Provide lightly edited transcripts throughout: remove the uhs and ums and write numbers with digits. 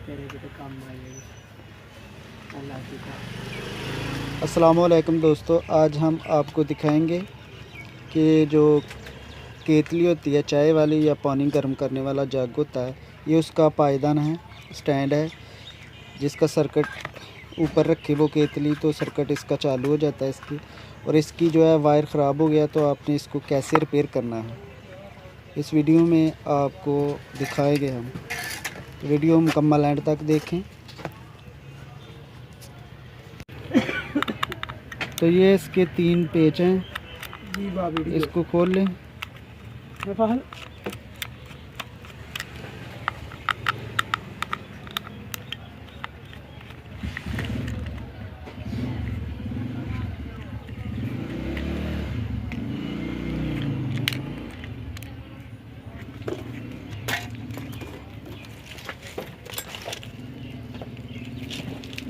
तेरे भी तो काम आएगी। अल्लाह की अस्सलामुअलैकुम दोस्तों, आज हम आपको दिखाएंगे कि जो केतली होती है चाय वाली या पानी गर्म करने वाला जग होता है, ये उसका पायदान है, स्टैंड है जिसका सर्किट ऊपर रखे वो केतली तो सर्किट इसका चालू हो जाता है इसकी। और इसकी जो है वायर ख़राब हो गया तो आपने इसको कैसे रिपेयर करना है इस वीडियो में आपको दिखाएंगे हम। वीडियो मुकम्मल एंड तक देखें। तो ये इसके 3 पेच हैं, जी बाबी इसको खोल लें। फहल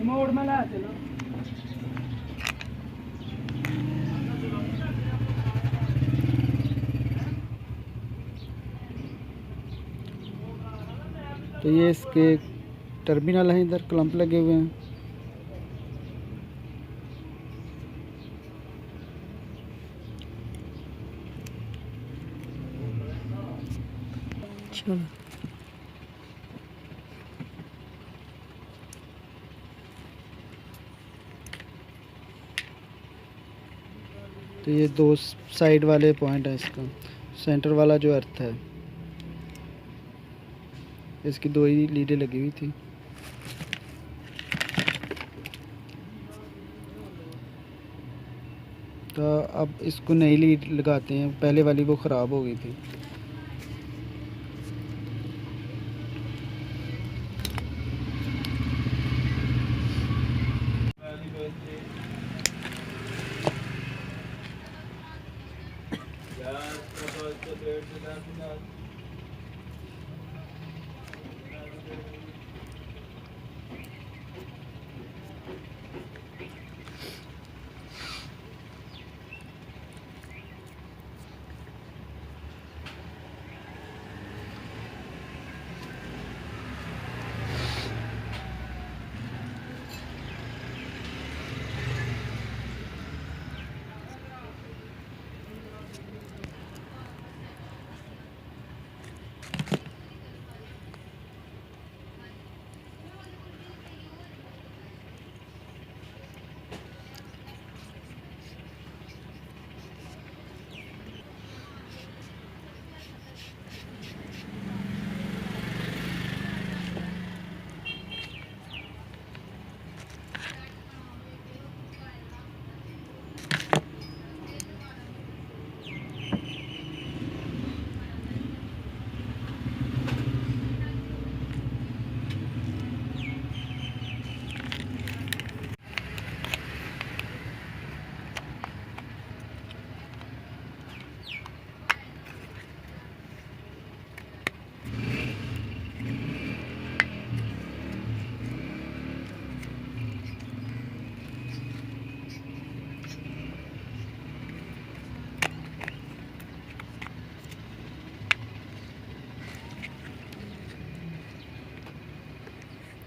मोड़ में ला चलो। तो ये इसके टर्मिनल हैं, इधर क्लैंप लगे हुए हैं। चलो तो ये 2 साइड वाले पॉइंट है इसका। सेंटर वाला जो अर्थ है इसकी 2 ही लीडें लगी हुई थी। तो अब इसको नई लीड लगाते हैं, पहले वाली वो ख़राब हो गई थी।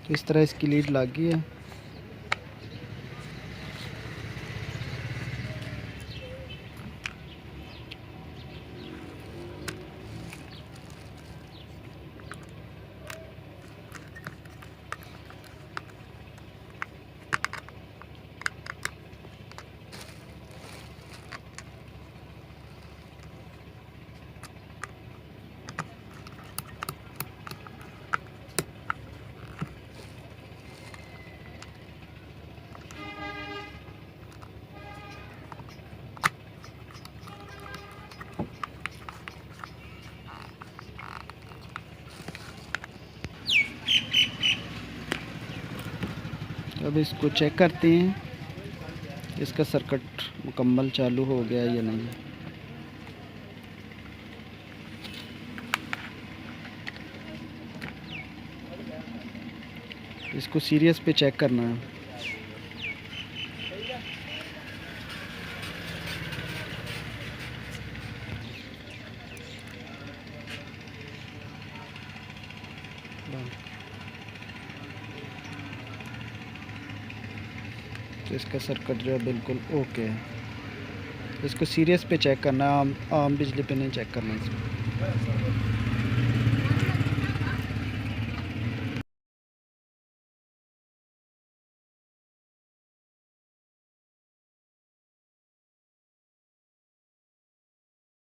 तो इस तरह इसकी लीड लग गई है। अब इसको चेक करते हैं इसका सर्किट मुकम्मल चालू हो गया या नहीं। इसको सीरियस पे चेक करना है। तो इसका सर्किट जो है बिल्कुल ओके है। इसको सीरियस पे चेक करना है, आम बिजली पे नहीं चेक करना इसमें।